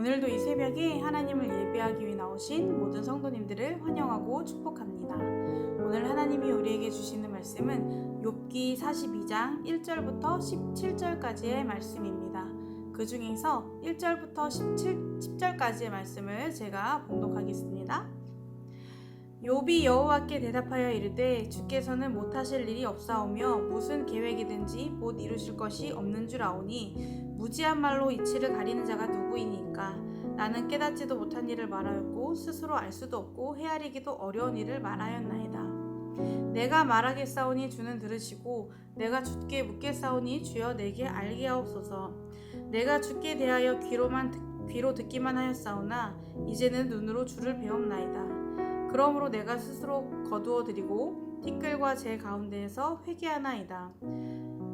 오늘도 이 새벽에 하나님을 예배하기 위해 나오신 모든 성도님들을 환영하고 축복합니다. 오늘 하나님이 우리에게 주시는 말씀은 욥기 42장 1절부터 17절까지의 말씀입니다. 그 중에서 1절부터 10절까지의 말씀을 제가 봉독하겠습니다. 욥이 여호와께 대답하여 이르되 주께서는 못하실 일이 없사오며 무슨 계획이든지 못 이루실 것이 없는 줄 아오니 무지한 말로 이치를 가리는 자가 누구이니까. 나는 깨닫지도 못한 일을 말하였고 스스로 알 수도 없고 헤아리기도 어려운 일을 말하였나이다. 내가 말하겠사오니 주는 들으시고 내가 주께 묻겠사오니 주여 내게 알게 하옵소서. 내가 주께 대하여 귀로 듣기만 하였사오나 이제는 눈으로 주를 배웠나이다. 그러므로 내가 스스로 거두어 드리고 티끌과 제 가운데에서 회개하나이다.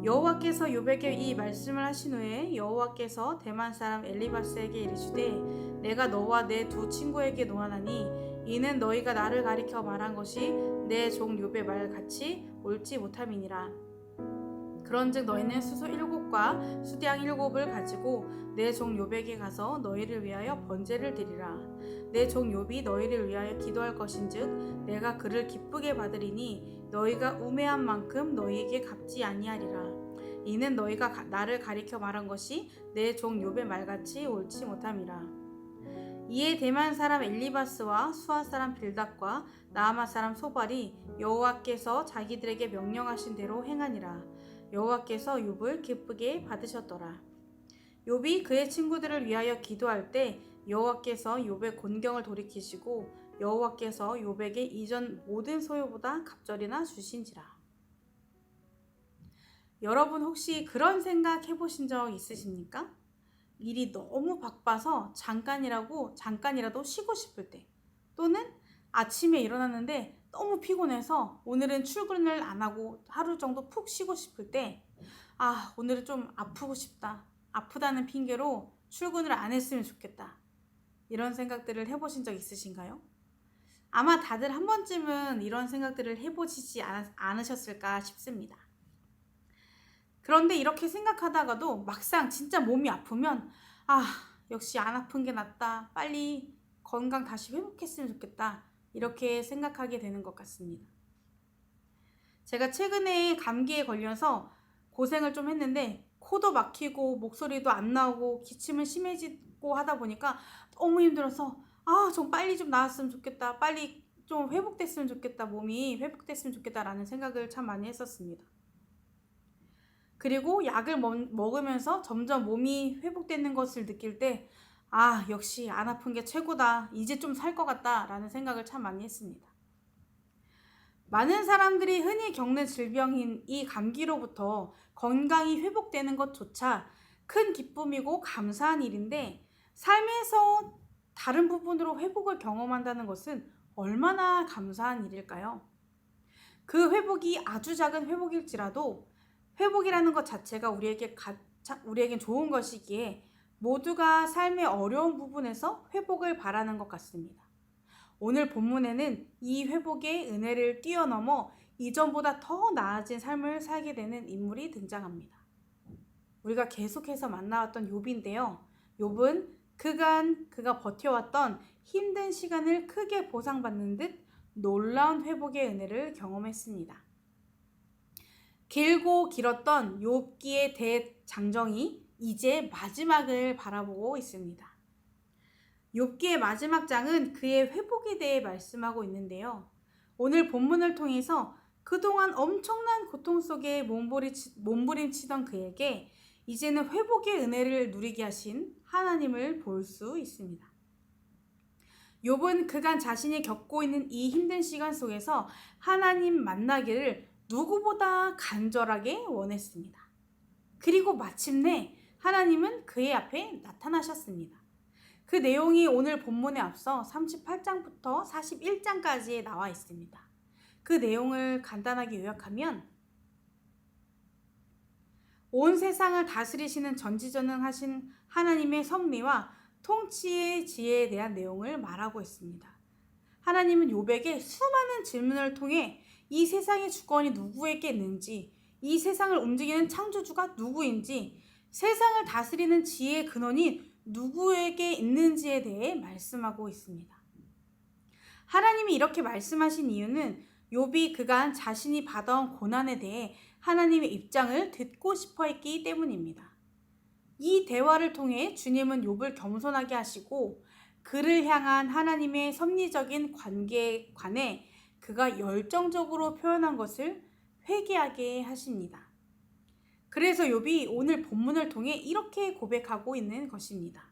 여호와께서 욥에게 이 말씀을 하신 후에 여호와께서 대만 사람 엘리바스에게 이르시되 내가 너와 내 두 친구에게 노하나니 이는 너희가 나를 가리켜 말한 것이 내 종 욥의 말같이 옳지 못함이니라. 그런즉 너희는 수소 7과 수양 7을 가지고 내 종 욥에게 가서 너희를 위하여 번제를 드리라. 내 종 욥이 너희를 위하여 기도할 것인즉 내가 그를 기쁘게 받으리니 너희가 우매한 만큼 너희에게 갚지 아니하리라. 이는 너희가 나를 가리켜 말한 것이 내 종 욥의 말같이 옳지 못함이라. 이에 대만 사람 엘리바스와 수아 사람 빌닷과 나아마 사람 소발이 여호와께서 자기들에게 명령하신 대로 행하니라. 여호와께서 욥을 기쁘게 받으셨더라. 욥이 그의 친구들을 위하여 기도할 때 여호와께서 욥의 곤경을 돌이키시고 여호와께서 욥에게 이전 모든 소유보다 갑절이나 주신지라. 여러분 혹시 그런 생각 해보신 적 있으십니까? 일이 너무 바빠서 잠깐이라도 쉬고 싶을 때, 또는 아침에 일어났는데 너무 피곤해서 오늘은 출근을 안 하고 하루 정도 푹 쉬고 싶을 때, 오늘은 좀 아프고 싶다, 아프다는 핑계로 출근을 안 했으면 좋겠다, 이런 생각들을 해보신 적 있으신가요? 아마 다들 한 번쯤은 이런 생각들을 해보시지 않으셨을까 싶습니다. 그런데 이렇게 생각하다가도 막상 진짜 몸이 아프면 역시 안 아픈 게 낫다, 빨리 건강 다시 회복했으면 좋겠다, 이렇게 생각하게 되는 것 같습니다. 제가 최근에 감기에 걸려서 고생을 좀 했는데 코도 막히고 목소리도 안 나오고 기침은 심해지고 하다 보니까 너무 힘들어서 좀 빨리 좀 나았으면 좋겠다, 빨리 좀 회복됐으면 좋겠다, 몸이 회복됐으면 좋겠다라는 생각을 참 많이 했었습니다. 그리고 약을 먹으면서 점점 몸이 회복되는 것을 느낄 때 역시 안 아픈 게 최고다, 이제 좀 살 것 같다 라는 생각을 참 많이 했습니다. 많은 사람들이 흔히 겪는 질병인 이 감기로부터 건강이 회복되는 것조차 큰 기쁨이고 감사한 일인데, 삶에서 다른 부분으로 회복을 경험한다는 것은 얼마나 감사한 일일까요? 그 회복이 아주 작은 회복일지라도 회복이라는 것 자체가 우리에겐 좋은 것이기에 모두가 삶의 어려운 부분에서 회복을 바라는 것 같습니다. 오늘 본문에는 이 회복의 은혜를 뛰어넘어 이전보다 더 나아진 삶을 살게 되는 인물이 등장합니다. 우리가 계속해서 만나왔던 욥인데요. 욥은 그가 버텨왔던 힘든 시간을 크게 보상받는 듯 놀라운 회복의 은혜를 경험했습니다. 길고 길었던 욥기의 대장정이 이제 마지막을 바라보고 있습니다. 욥기의 마지막 장은 그의 회복에 대해 말씀하고 있는데요. 오늘 본문을 통해서 그동안 엄청난 고통 속에 몸부림치던 그에게 이제는 회복의 은혜를 누리게 하신 하나님을 볼 수 있습니다. 욥은 그간 자신이 겪고 있는 이 힘든 시간 속에서 하나님 만나기를 누구보다 간절하게 원했습니다. 그리고 마침내 하나님은 그의 앞에 나타나셨습니다. 그 내용이 오늘 본문에 앞서 38장부터 41장까지에 나와 있습니다. 그 내용을 간단하게 요약하면, 온 세상을 다스리시는 전지전능하신 하나님의 섭리와 통치의 지혜에 대한 내용을 말하고 있습니다. 하나님은 욥에게 수많은 질문을 통해 이 세상의 주권이 누구에게 있는지, 이 세상을 움직이는 창조주가 누구인지, 세상을 다스리는 지혜의 근원이 누구에게 있는지에 대해 말씀하고 있습니다. 하나님이 이렇게 말씀하신 이유는 욥이 그간 자신이 받아온 고난에 대해 하나님의 입장을 듣고 싶어 했기 때문입니다. 이 대화를 통해 주님은 욥을 겸손하게 하시고 그를 향한 하나님의 섭리적인 관계에 관해 그가 열정적으로 표현한 것을 회개하게 하십니다. 그래서 욥이 오늘 본문을 통해 이렇게 고백하고 있는 것입니다.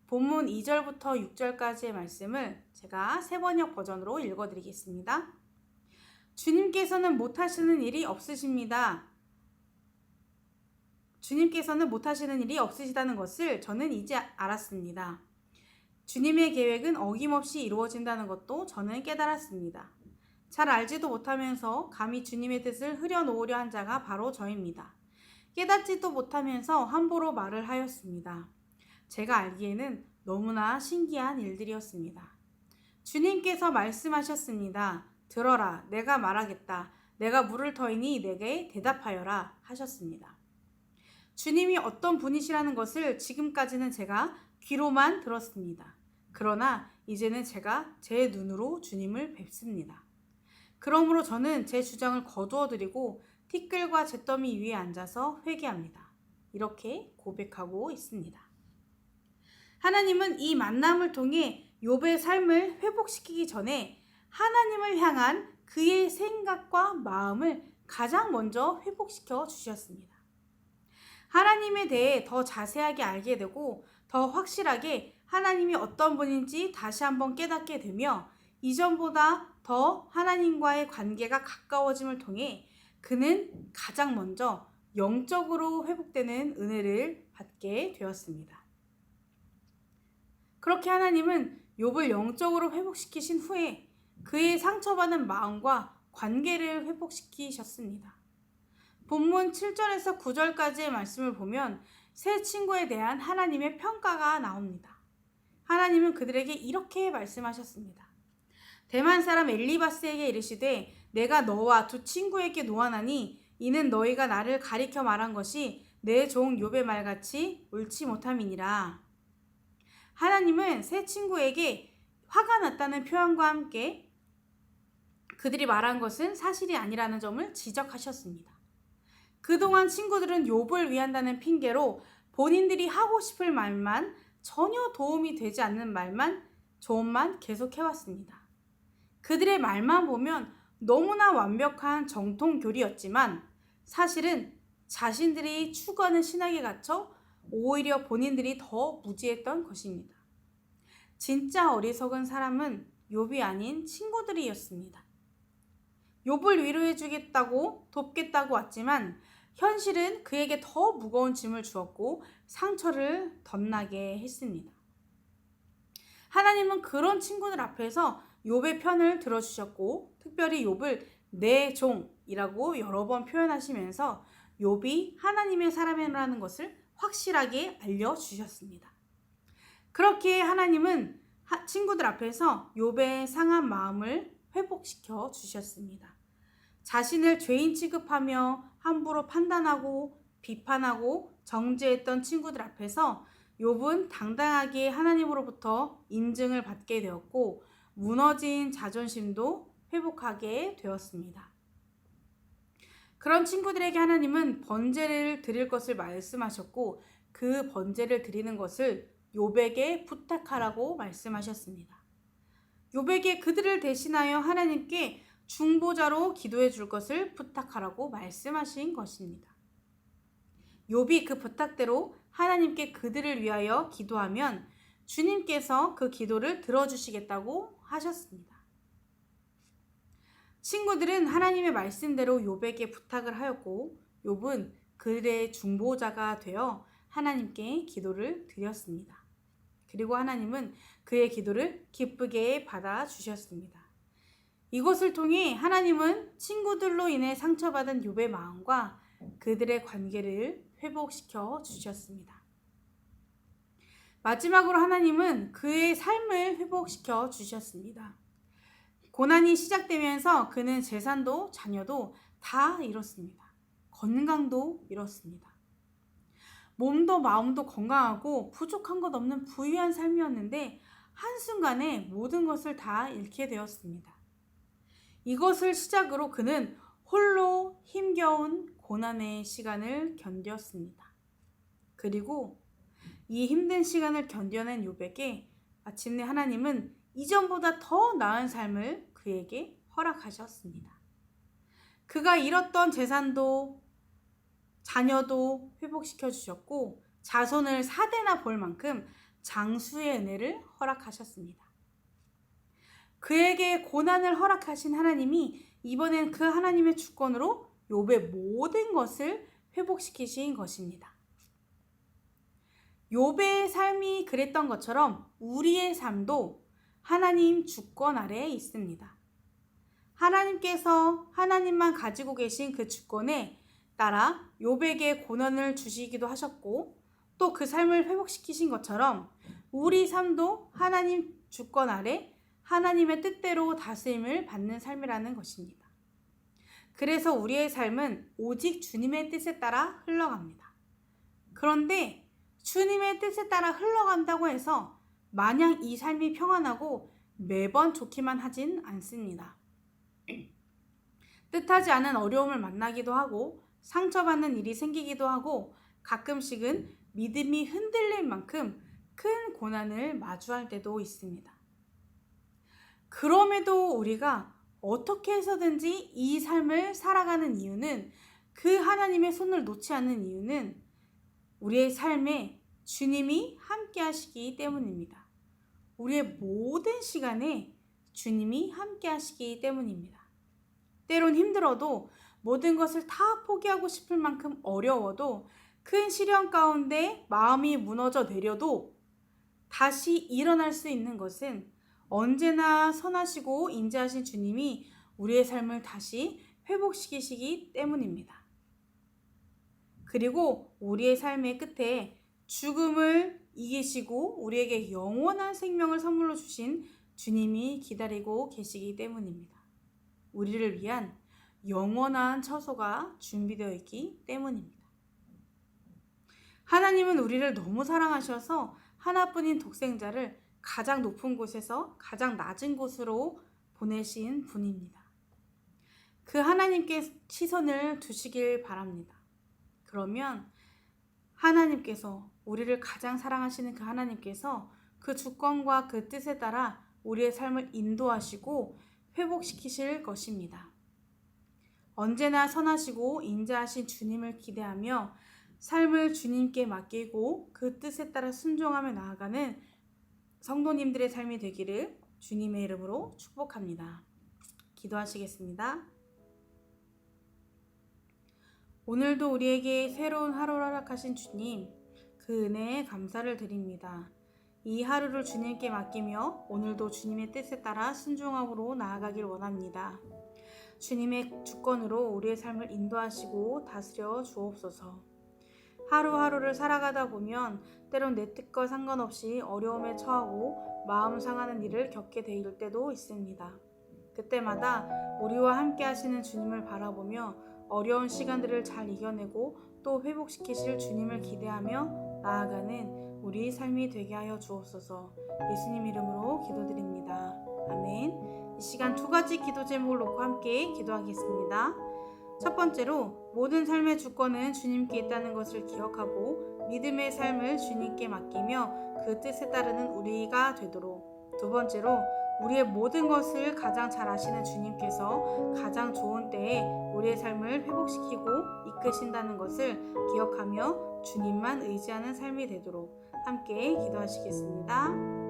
본문 2절부터 6절까지의 말씀을 제가 세번역 버전으로 읽어드리겠습니다. 주님께서는 못하시는 일이 없으십니다. 주님께서는 못하시는 일이 없으시다는 것을 저는 이제 알았습니다. 주님의 계획은 어김없이 이루어진다는 것도 저는 깨달았습니다. 잘 알지도 못하면서 감히 주님의 뜻을 흐려놓으려 한 자가 바로 저입니다. 깨닫지도 못하면서 함부로 말을 하였습니다. 제가 알기에는 너무나 신기한 일들이었습니다. 주님께서 말씀하셨습니다. 들어라, 내가 말하겠다. 내가 물을 터이니 내게 대답하여라 하셨습니다. 주님이 어떤 분이시라는 것을 지금까지는 제가 귀로만 들었습니다. 그러나 이제는 제가 제 눈으로 주님을 뵙습니다. 그러므로 저는 제 주장을 거두어 드리고 티끌과 잿더미 위에 앉아서 회개합니다. 이렇게 고백하고 있습니다. 하나님은 이 만남을 통해 욥의 삶을 회복시키기 전에 하나님을 향한 그의 생각과 마음을 가장 먼저 회복시켜 주셨습니다. 하나님에 대해 더 자세하게 알게 되고 더 확실하게 하나님이 어떤 분인지 다시 한번 깨닫게 되며 이전보다 더 하나님과의 관계가 가까워짐을 통해 그는 가장 먼저 영적으로 회복되는 은혜를 받게 되었습니다. 그렇게 하나님은 욥을 영적으로 회복시키신 후에 그의 상처받은 마음과 관계를 회복시키셨습니다. 본문 7절에서 9절까지의 말씀을 보면 새 친구에 대한 하나님의 평가가 나옵니다. 하나님은 그들에게 이렇게 말씀하셨습니다. 대만 사람 엘리바스에게 이르시되 내가 너와 두 친구에게 노하나니 이는 너희가 나를 가리켜 말한 것이 내 종 욥의 말같이 옳지 못함이니라. 하나님은 새 친구에게 화가 났다는 표현과 함께 그들이 말한 것은 사실이 아니라는 점을 지적하셨습니다. 그동안 친구들은 욥을 위한다는 핑계로 본인들이 하고 싶을 말만, 전혀 도움이 되지 않는 말만, 조언만 계속해왔습니다. 그들의 말만 보면 너무나 완벽한 정통 교리였지만 사실은 자신들이 추구하는 신학에 갇혀 오히려 본인들이 더 무지했던 것입니다. 진짜 어리석은 사람은 욥이 아닌 친구들이었습니다. 욥을 위로해 주겠다고 돕겠다고 왔지만 현실은 그에게 더 무거운 짐을 주었고 상처를 덧나게 했습니다. 하나님은 그런 친구들 앞에서 욥의 편을 들어주셨고 특별히 욥을 내 종이라고 여러 번 표현하시면서 욥이 하나님의 사람이라는 것을 확실하게 알려주셨습니다. 그렇게 하나님은 친구들 앞에서 욥의 상한 마음을 회복시켜 주셨습니다. 자신을 죄인 취급하며 함부로 판단하고 비판하고 정죄했던 친구들 앞에서 욥은 당당하게 하나님으로부터 인증을 받게 되었고 무너진 자존심도 회복하게 되었습니다. 그런 친구들에게 하나님은 번제를 드릴 것을 말씀하셨고 그 번제를 드리는 것을 욥에게 부탁하라고 말씀하셨습니다. 욥에게 그들을 대신하여 하나님께 중보자로 기도해 줄 것을 부탁하라고 말씀하신 것입니다. 욥이 그 부탁대로 하나님께 그들을 위하여 기도하면 주님께서 그 기도를 들어주시겠다고 하셨습니다. 친구들은 하나님의 말씀대로 욥에게 부탁을 하였고 욥은 그들의 중보자가 되어 하나님께 기도를 드렸습니다. 그리고 하나님은 그의 기도를 기쁘게 받아주셨습니다. 이것을 통해 하나님은 친구들로 인해 상처받은 욥의 마음과 그들의 관계를 회복시켜 주셨습니다. 마지막으로 하나님은 그의 삶을 회복시켜 주셨습니다. 고난이 시작되면서 그는 재산도 자녀도 다 잃었습니다. 건강도 잃었습니다. 몸도 마음도 건강하고 부족한 것 없는 부유한 삶이었는데 한순간에 모든 것을 다 잃게 되었습니다. 이것을 시작으로 그는 홀로 힘겨운 고난의 시간을 견뎠습니다. 그리고 이 힘든 시간을 견뎌낸 욥에게 마침내 하나님은 이전보다 더 나은 삶을 그에게 허락하셨습니다. 그가 잃었던 재산도 자녀도 회복시켜 주셨고 자손을 4대나 볼 만큼 장수의 은혜를 허락하셨습니다. 그에게 고난을 허락하신 하나님이 이번엔 그 하나님의 주권으로 욥의 모든 것을 회복시키신 것입니다. 욥의 삶이 그랬던 것처럼 우리의 삶도 하나님 주권 아래에 있습니다. 하나님께서 하나님만 가지고 계신 그 주권에 따라 욥에게 고난을 주시기도 하셨고 또 그 삶을 회복시키신 것처럼 우리 삶도 하나님 주권 아래 하나님의 뜻대로 다스림을 받는 삶이라는 것입니다. 그래서 우리의 삶은 오직 주님의 뜻에 따라 흘러갑니다. 그런데 주님의 뜻에 따라 흘러간다고 해서 마냥 이 삶이 평안하고 매번 좋기만 하진 않습니다. 뜻하지 않은 어려움을 만나기도 하고 상처받는 일이 생기기도 하고 가끔씩은 믿음이 흔들릴 만큼 큰 고난을 마주할 때도 있습니다. 그럼에도 우리가 어떻게 해서든지 이 삶을 살아가는 이유는 그 하나님의 손을 놓지 않는 이유는 우리의 삶에 주님이 함께 하시기 때문입니다. 우리의 모든 시간에 주님이 함께 하시기 때문입니다. 때론 힘들어도 모든 것을 다 포기하고 싶을 만큼 어려워도 큰 시련 가운데 마음이 무너져 내려도 다시 일어날 수 있는 것은 언제나 선하시고 인자하신 주님이 우리의 삶을 다시 회복시키시기 때문입니다. 그리고 우리의 삶의 끝에 죽음을 이기시고 우리에게 영원한 생명을 선물로 주신 주님이 기다리고 계시기 때문입니다. 우리를 위한 영원한 처소가 준비되어 있기 때문입니다. 하나님은 우리를 너무 사랑하셔서 하나뿐인 독생자를 가장 높은 곳에서 가장 낮은 곳으로 보내신 분입니다. 그 하나님께 시선을 두시길 바랍니다. 그러면 하나님께서 우리를 가장 사랑하시는 그 하나님께서 그 주권과 그 뜻에 따라 우리의 삶을 인도하시고 회복시키실 것입니다. 언제나 선하시고 인자하신 주님을 기대하며 삶을 주님께 맡기고 그 뜻에 따라 순종하며 나아가는 성도님들의 삶이 되기를 주님의 이름으로 축복합니다. 기도하시겠습니다. 오늘도 우리에게 새로운 하루를 허락하신 주님, 그 은혜에 감사를 드립니다. 이 하루를 주님께 맡기며 오늘도 주님의 뜻에 따라 순종함으로 나아가길 원합니다. 주님의 주권으로 우리의 삶을 인도하시고 다스려 주옵소서. 하루하루를 살아가다 보면 때론 내 뜻과 상관없이 어려움에 처하고 마음 상하는 일을 겪게 될 때도 있습니다. 그때마다 우리와 함께 하시는 주님을 바라보며 어려운 시간들을 잘 이겨내고 또 회복시키실 주님을 기대하며 나아가는 우리 삶이 되게 하여 주옵소서. 예수님 이름으로 기도드립니다. 아멘. 이 시간 두 가지 기도 제목을 놓고 함께 기도하겠습니다. 첫 번째로 모든 삶의 주권은 주님께 있다는 것을 기억하고 믿음의 삶을 주님께 맡기며 그 뜻에 따르는 우리가 되도록. 두 번째로 우리의 모든 것을 가장 잘 아시는 주님께서 가장 좋은 때에 우리의 삶을 회복시키고 이끄신다는 것을 기억하며 주님만 의지하는 삶이 되도록 함께 기도하시겠습니다.